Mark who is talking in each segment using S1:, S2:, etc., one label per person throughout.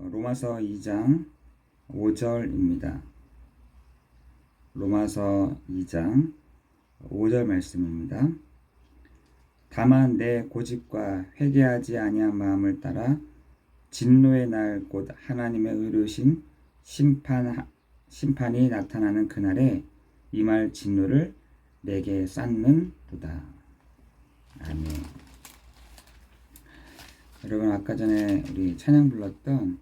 S1: 로마서 2장 5절입니다. 로마서 2장 5절 말씀입니다. 다만 내 고집과 회개하지 아니한 마음을 따라 진노의 날 곧 하나님의 의로우신 심판이 나타나는 그날에 임할 진노를 내게 쌓는도다. 아멘. 여러분, 아까 전에 우리 찬양 불렀던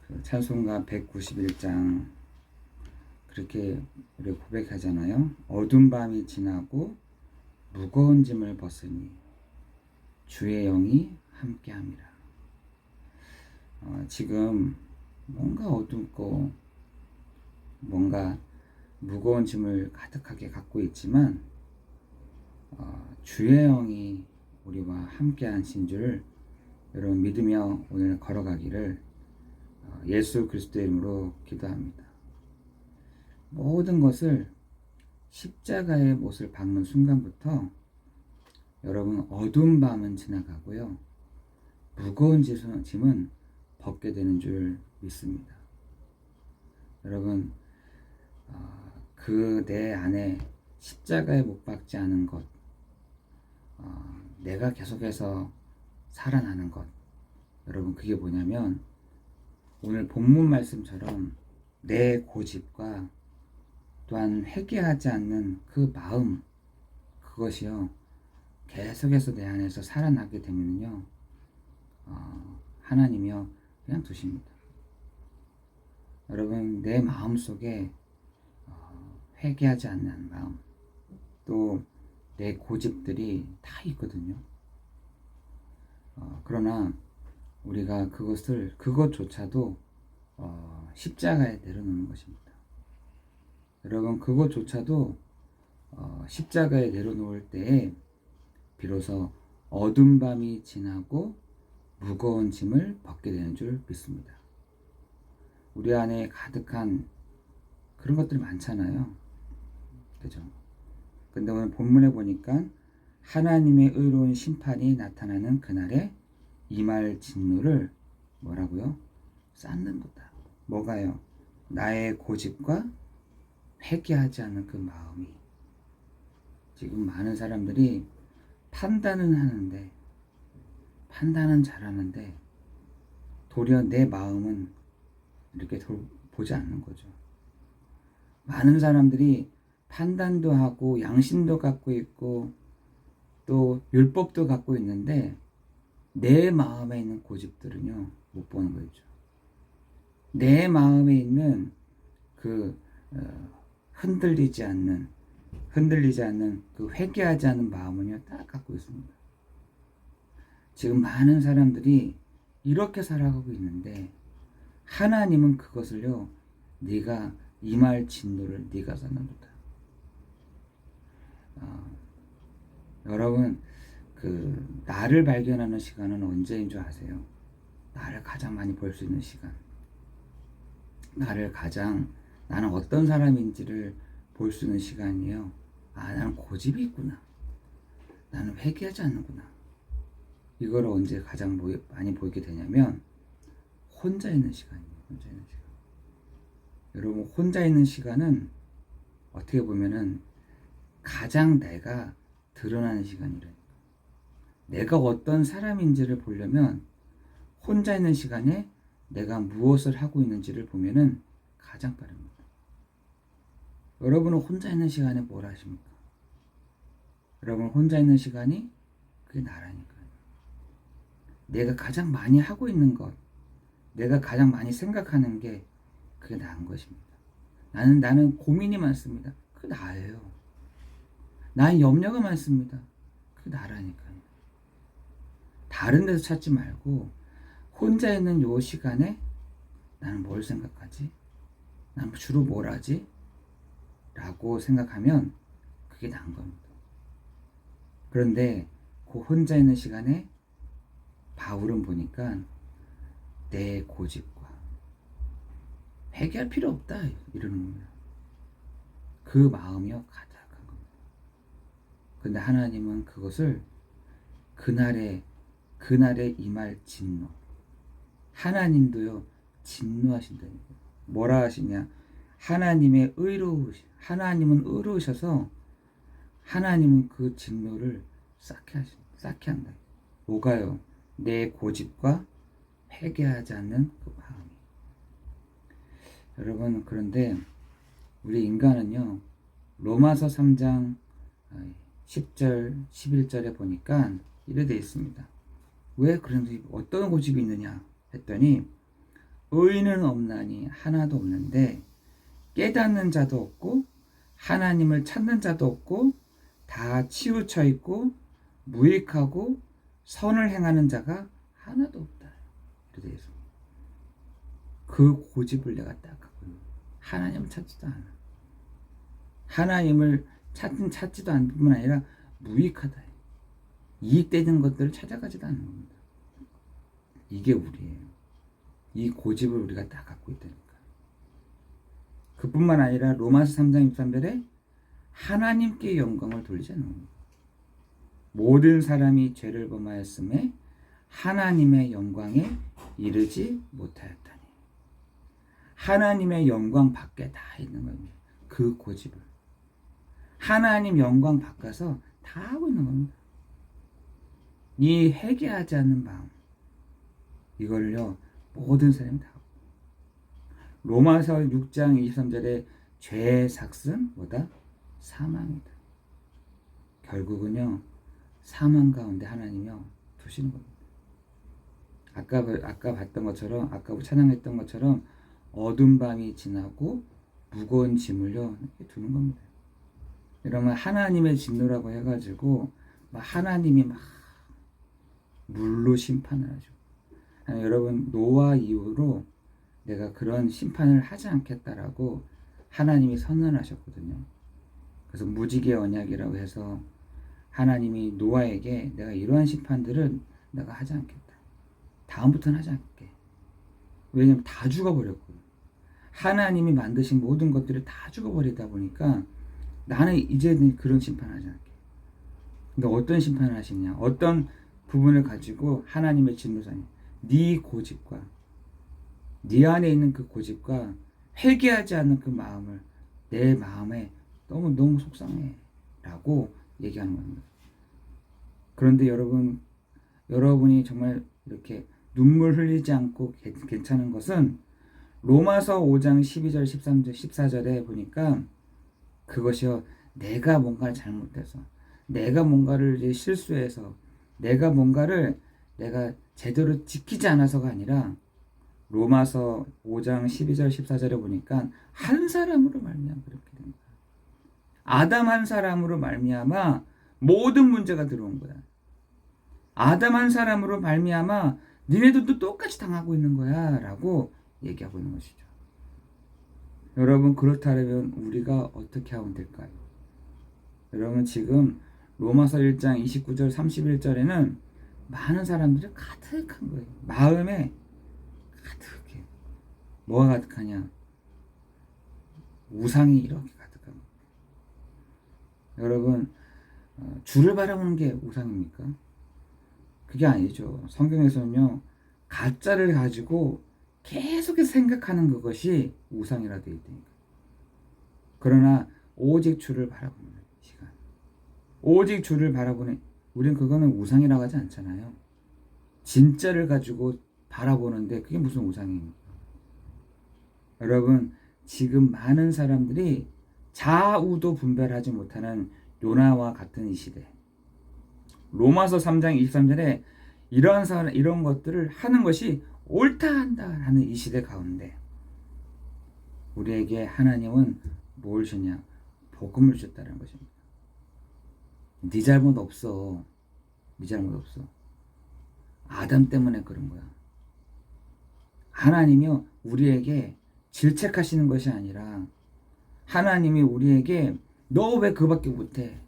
S1: 그 찬송가 191장 그렇게 우리 고백하잖아요. 어두운 밤이 지나고 무거운 짐을 벗으니 주의 영이 함께함이라. 지금 뭔가 어둡고 뭔가 무거운 짐을 가득하게 갖고 있지만 주의 영이 우리와 함께하신 줄 여러분 믿으며 오늘 걸어가기를 예수 그리스도의 이름으로 기도합니다. 모든 것을 십자가의 못을 박는 순간부터 여러분 어두운 밤은 지나가고요. 무거운 짐은 벗게 되는 줄 믿습니다. 여러분 그 내 안에 십자가에 못 박지 않은 것, 내가 계속해서 살아나는 것, 여러분 그게 뭐냐면 오늘 본문 말씀처럼 내 고집과 또한 회개하지 않는 그 마음, 그것이요 계속해서 내 안에서 살아나게 되면요 하나님이요 그냥 두십니다. 여러분 내 마음속에 회개하지 않는 마음, 또 내 고집들이 다 있거든요. 그러나 우리가 그것조차도 십자가에 내려놓는 것입니다. 여러분 그것조차도 십자가에 내려놓을 때에 비로소 어두운 밤이 지나고 무거운 짐을 벗게 되는 줄 믿습니다. 우리 안에 가득한 그런 것들이 많잖아요. 그죠? 근데 오늘 본문에 보니까 하나님의 의로운 심판이 나타나는 그날에 임할 진노를 뭐라고요? 쌓는도다. 뭐가요? 나의 고집과 회개하지 않는 그 마음이. 지금 많은 사람들이 판단은 하는데, 판단은 잘하는데 도리어 내 마음은 이렇게 보지 않는 거죠. 많은 사람들이 판단도 하고 양심도 갖고 있고 또 율법도 갖고 있는데 내 마음에 있는 고집들은요 못 보는 거죠. 내 마음에 있는 그 흔들리지 않는 그 회개하지 않는 마음은요 딱 갖고 있습니다. 지금 많은 사람들이 이렇게 살아가고 있는데 하나님은 그것을요 네가 임할 진노를 네가 쌓는도다. 여러분 그 나를 발견하는 시간은 언제인 줄 아세요? 나를 가장 많이 볼 수 있는 시간, 나는 어떤 사람인지를 볼 수 있는 시간이에요. 나는 고집이 있구나, 나는 회개하지 않는구나. 이걸 언제 가장 많이 보이게 되냐면 혼자 있는 시간이에요. 혼자 있는 시간. 여러분 혼자 있는 시간은 어떻게 보면은 가장 내가 드러나는 시간이라니까. 내가 어떤 사람인지를 보려면 혼자 있는 시간에 내가 무엇을 하고 있는지를 보면은 가장 빠릅니다. 여러분은 혼자 있는 시간에 뭘 하십니까? 여러분 혼자 있는 시간이 그게 나라니까요. 내가 가장 많이 하고 있는 것, 내가 가장 많이 생각하는 게 그게 나은 것입니다. 나는 고민이 많습니다. 그게 나예요. 나는 염려가 많습니다. 그게 나라니까요. 다른 데서 찾지 말고 혼자 있는 요 시간에 나는 뭘 생각하지? 나는 주로 뭘 하지? 라고 생각하면 그게 나은 겁니다. 그런데 그 혼자 있는 시간에 바울은 보니까 내 고집과 회개할 필요 없다 이러는 겁니다. 그 마음이요 가득한 겁니다. 근데 하나님은 그것을 그날에 임할 진노, 하나님도요 진노하신다는 거예요. 뭐라 하시냐? 하나님은 의로우셔서 하나님은 그 진노를 쌓게 한다. 뭐가요? 내 고집과 회개하지 않는 그 마음이. 여러분, 그런데 우리 인간은요, 로마서 3장 10절 11절에 보니까 이래 되어 있습니다. 왜 그런지, 어떤 고집이 있느냐 했더니, 의인은 없나니 하나도 없는데 깨닫는 자도 없고 하나님을 찾는 자도 없고 다 치우쳐 있고 무익하고 선을 행하는 자가 하나도 없다. 이렇게 되어 있습니다. 그 고집을 내가 딱 갖고 있는 거예요. 하나님을 찾지도 않아. 하나님을 찾지도 않을 뿐만 아니라 무익하다. 이익되는 것들을 찾아가지도 않는 겁니다. 이게 우리예요. 이 고집을 우리가 다 갖고 있다니까. 그뿐만 아니라 로마서 3장 23절에 하나님께 영광을 돌리지 않는 겁니다. 모든 사람이 죄를 범하였음에 하나님의 영광에 이르지 못하였다니. 하나님의 영광 밖에 다 있는 겁니다. 그 고집을. 하나님 영광 바꿔서 다 하고 있는 겁니다. 이 회개하지 않는 마음, 이걸요 모든 사람이 다 하고. 로마서 6장 23절에 죄의 삭은 뭐다? 사망이다. 결국은요 사망 가운데 하나님이요 두시는 겁니다. 아까 봤던 것처럼, 아까 찬양했던 것처럼 어두운 밤이 지나고 무거운 짐을요 이렇게 두는 겁니다. 이러면 하나님의 진노라고 해가지고 하나님이 막 물로 심판을 하죠. 여러분, 노아 이후로 내가 그런 심판을 하지 않겠다라고 하나님이 선언하셨거든요. 그래서 무지개 언약이라고 해서 하나님이 노아에게 내가 이러한 심판들은 내가 하지 않겠다. 다음부터는 하지 않을게. 왜냐면 다 죽어버렸거든요. 하나님이 만드신 모든 것들을 다 죽어버리다 보니까 나는 이제는 그런 심판을 하지 않을게. 그러니까 어떤 심판을 하시냐? 어떤 부분을 가지고 하나님의 진노사니 네 고집과 네 안에 있는 그 고집과 회개하지 않는 그 마음을 내 마음에 너무 속상해 라고 얘기하는 겁니다. 그런데 여러분이 정말 이렇게 눈물 흘리지 않고 괜찮은 것은 로마서 5장 12절 13절 14절에 보니까 그것이요 내가 뭔가를 잘못해서 내가 뭔가를 이제 실수해서 내가 뭔가를 내가 제대로 지키지 않아서가 아니라 로마서 5장 12절 14절에 보니까 한 사람으로 말미암아 그렇게 된 거야. 아담 한 사람으로 말미암아 모든 문제가 들어온 거야. 아담 한 사람으로 말미암아 니네들도 똑같이 당하고 있는 거야 라고 얘기하고 있는 것이죠. 여러분, 그렇다면 우리가 어떻게 하면 될까요? 여러분, 지금 로마서 1장 29절 31절에는 많은 사람들이 가득한 거예요. 마음에 가득해. 뭐가 가득하냐? 우상이 이렇게 가득한 거예요. 여러분, 주를 바라보는 게 우상입니까? 그게 아니죠. 성경에서는요 가짜를 가지고 계속해서 생각하는 그것이 우상이라 되어 있다니까. 그러나 오직 주를 바라보는 시간, 오직 주를 바라보는, 우리는 그거는 우상이라고 하지 않잖아요. 진짜를 가지고 바라보는데 그게 무슨 우상입니까? 여러분, 지금 많은 사람들이 좌우도 분별하지 못하는 요나와 같은 이 시대, 로마서 3장 23절에 이런 것들을 하는 것이 옳다 한다 하는 이 시대 가운데 우리에게 하나님은 뭘 주냐? 복음을 주셨다는 것입니다. 네 잘못 없어. 네 잘못 없어. 아담 때문에 그런 거야. 하나님이요 우리에게 질책하시는 것이 아니라 하나님이 우리에게 너 왜 그밖에 못해?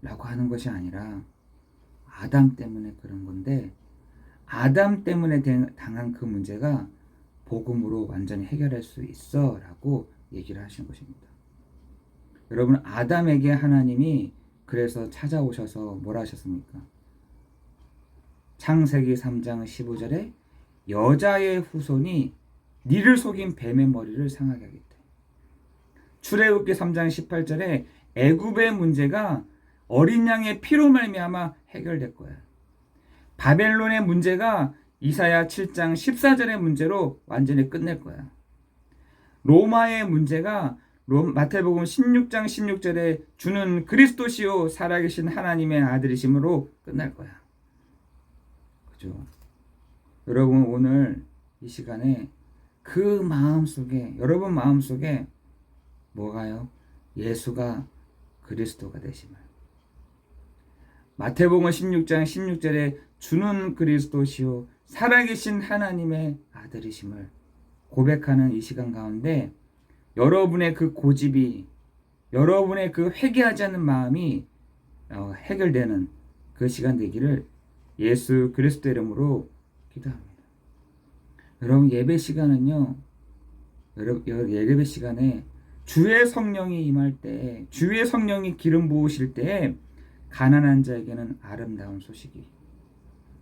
S1: 라고 하는 것이 아니라 아담 때문에 그런 건데, 아담 때문에 당한 그 문제가 복음으로 완전히 해결할 수 있어 라고 얘기를 하신 것입니다. 여러분, 아담에게 하나님이 그래서 찾아오셔서 뭐라 하셨습니까? 창세기 3장 15절에 여자의 후손이 니를 속인 뱀의 머리를 상하게 하겠다. 출애굽기 3장 18절에 애굽의 문제가 어린 양의 피로 말미암아 해결될 거야. 바벨론의 문제가 이사야 7장 14절의 문제로 완전히 끝낼 거야. 로마의 문제가 마태복음 16장 16절에 주는 그리스도시요 살아계신 하나님의 아들이심으로 끝날 거야. 그죠? 여러분 오늘 이 시간에 그 마음속에 여러분 마음속에 뭐가요? 예수가 그리스도가 되심을. 마태복음 16장 16절에 주는 그리스도시요 살아계신 하나님의 아들이심을 고백하는 이 시간 가운데 여러분의 그 고집이 여러분의 그 회개하지 않는 마음이 해결되는 그 시간 되기를 예수 그리스도 이름으로 기도합니다. 여러분 예배 시간은요. 예배 시간에 주의 성령이 임할 때 주의 성령이 기름 부으실 때에 가난한 자에게는 아름다운 소식이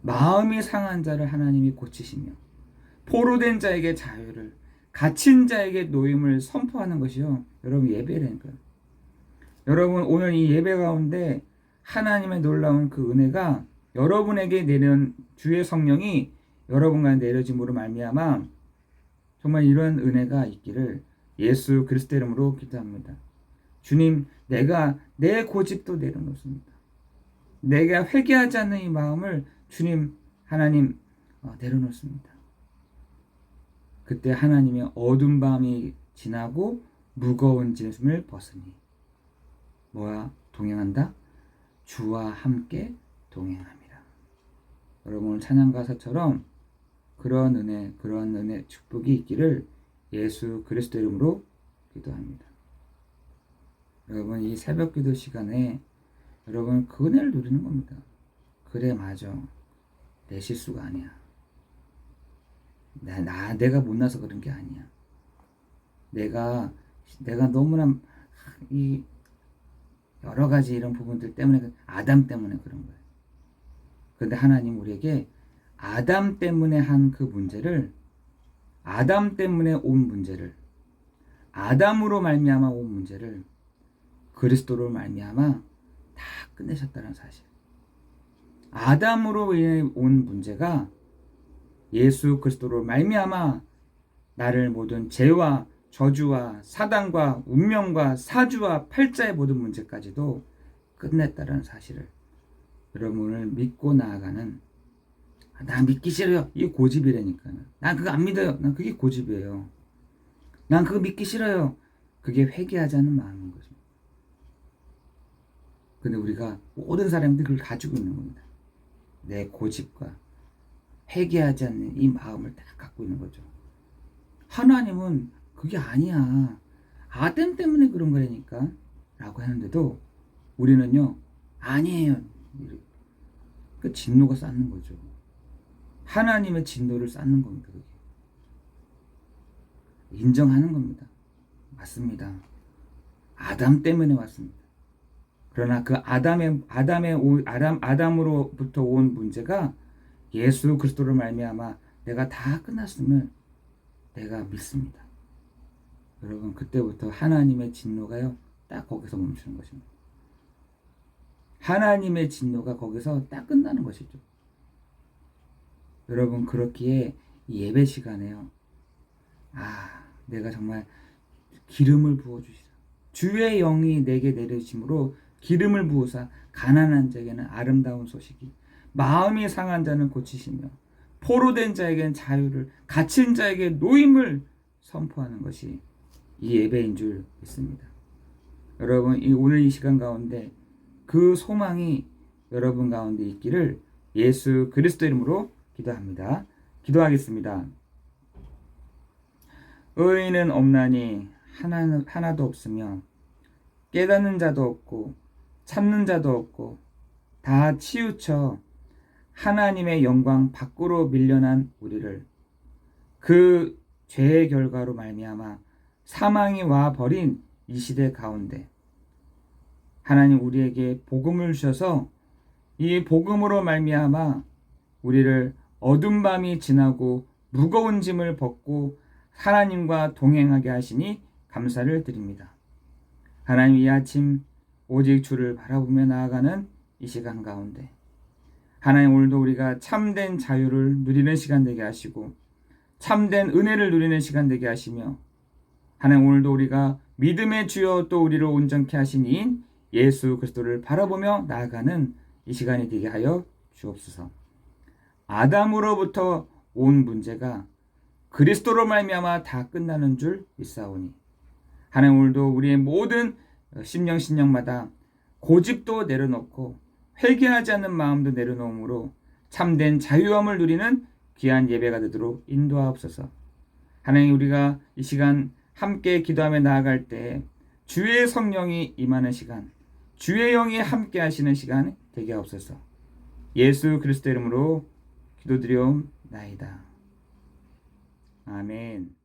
S1: 마음이 상한 자를 하나님이 고치시며 포로된 자에게 자유를 갇힌 자에게 노임을 선포하는 것이요. 여러분 예배라니까요. 여러분 오늘 이 예배 가운데 하나님의 놀라운 그 은혜가 여러분에게 내린 주의 성령이 여러분과 내려짐으로 말미암아 정말 이런 은혜가 있기를 예수 그리스도 이름으로 기도합니다. 주님, 내가 내 고집도 내려놓습니다. 내가 회개하지 않는 이 마음을 주님 하나님 내려놓습니다. 그때 하나님의 어두운 밤이 지나고 무거운 짐을 벗으니 뭐야? 동행한다? 주와 함께 동행합니다. 여러분 찬양 가사처럼 그런 은혜, 축복이 있기를 예수 그리스도 이름으로 기도합니다. 여러분 이 새벽 기도 시간에 여러분 그 은혜를 누리는 겁니다. 그래 맞아. 내 실수가 아니야. 내가 못나서 그런 게 아니야. 내가 너무나 이 여러 가지 이런 부분들 때문에 아담 때문에 그런 거예요. 그런데 하나님 우리에게 아담 때문에 한 그 문제를 아담 때문에 온 문제를 아담으로 말미암아 온 문제를 그리스도로 말미암아 다 끝내셨다는 사실. 아담으로 인해 온 문제가 예수 그리스도로 말미암아 나를 모든 죄와 저주와 사단과 운명과 사주와 팔자의 모든 문제까지도 끝냈다는 사실을 여러분을 믿고 나아가는 나 믿기 싫어요. 이게 고집이라니까요. 난 그거 안 믿어요. 난 그게 고집이에요. 난 그거 믿기 싫어요. 그게 회개하지 않는 마음인 거죠. 근데 우리가 모든 사람들이 그걸 가지고 있는 겁니다. 내 고집과 회개하지 않는 이 마음을 다 갖고 있는 거죠. 하나님은 그게 아니야. 아담 때문에 그런 거라니까 라고 하는데도 우리는요 아니에요. 그 진노가 쌓는 거죠. 하나님의 진노를 쌓는 겁니다. 그게. 인정하는 겁니다. 맞습니다. 아담 때문에 왔습니다. 그러나 그 아담으로부터 온 문제가 예수 그리스도를 말미암아 내가 다 끝났음을 내가 믿습니다. 여러분 그때부터 하나님의 진노가요 딱 거기서 멈추는 것입니다. 하나님의 진노가 거기서 딱 끝나는 것이죠. 여러분 그렇기에 이 예배 시간에요 내가 정말 기름을 부어주시라. 주의 영이 내게 내려짐으로 기름을 부으사 가난한 자에게는 아름다운 소식이 마음이 상한 자는 고치시며 포로된 자에게는 자유를 갇힌 자에게 노임을 선포하는 것이 이 예배인 줄 믿습니다. 여러분 오늘 이 시간 가운데 그 소망이 여러분 가운데 있기를 예수 그리스도 이름으로 기도합니다. 기도하겠습니다. 의인은 없나니 하나도 없으며 깨닫는 자도 없고 참는 자도 없고 다 치우쳐 하나님의 영광 밖으로 밀려난 우리를 그 죄의 결과로 말미암아 사망이 와 버린 이 시대 가운데 하나님 우리에게 복음을 주셔서 이 복음으로 말미암아 우리를 어둠 밤이 지나고 무거운 짐을 벗고 하나님과 동행하게 하시니 감사를 드립니다. 하나님, 이 아침 오직 주를 바라보며 나아가는 이 시간 가운데 하나님, 오늘도 우리가 참된 자유를 누리는 시간 되게 하시고 참된 은혜를 누리는 시간 되게 하시며, 하나님, 오늘도 우리가 믿음의 주여 또 우리를 온전케 하신 이인 예수 그리스도를 바라보며 나아가는 이 시간이 되게 하여 주옵소서. 아담으로부터 온 문제가 그리스도로 말미암아 다 끝나는 줄 믿사오니, 하나님, 오늘도 우리의 모든 심령마다 고집도 내려놓고 회개하지 않는 마음도 내려놓음으로 참된 자유함을 누리는 귀한 예배가 되도록 인도하옵소서. 하나님, 우리가 이 시간 함께 기도하며 나아갈 때 주의 성령이 임하는 시간, 주의 영이 함께 하시는 시간 되게 하옵소서. 예수 그리스도 이름으로 기도드리옵나이다. 아멘.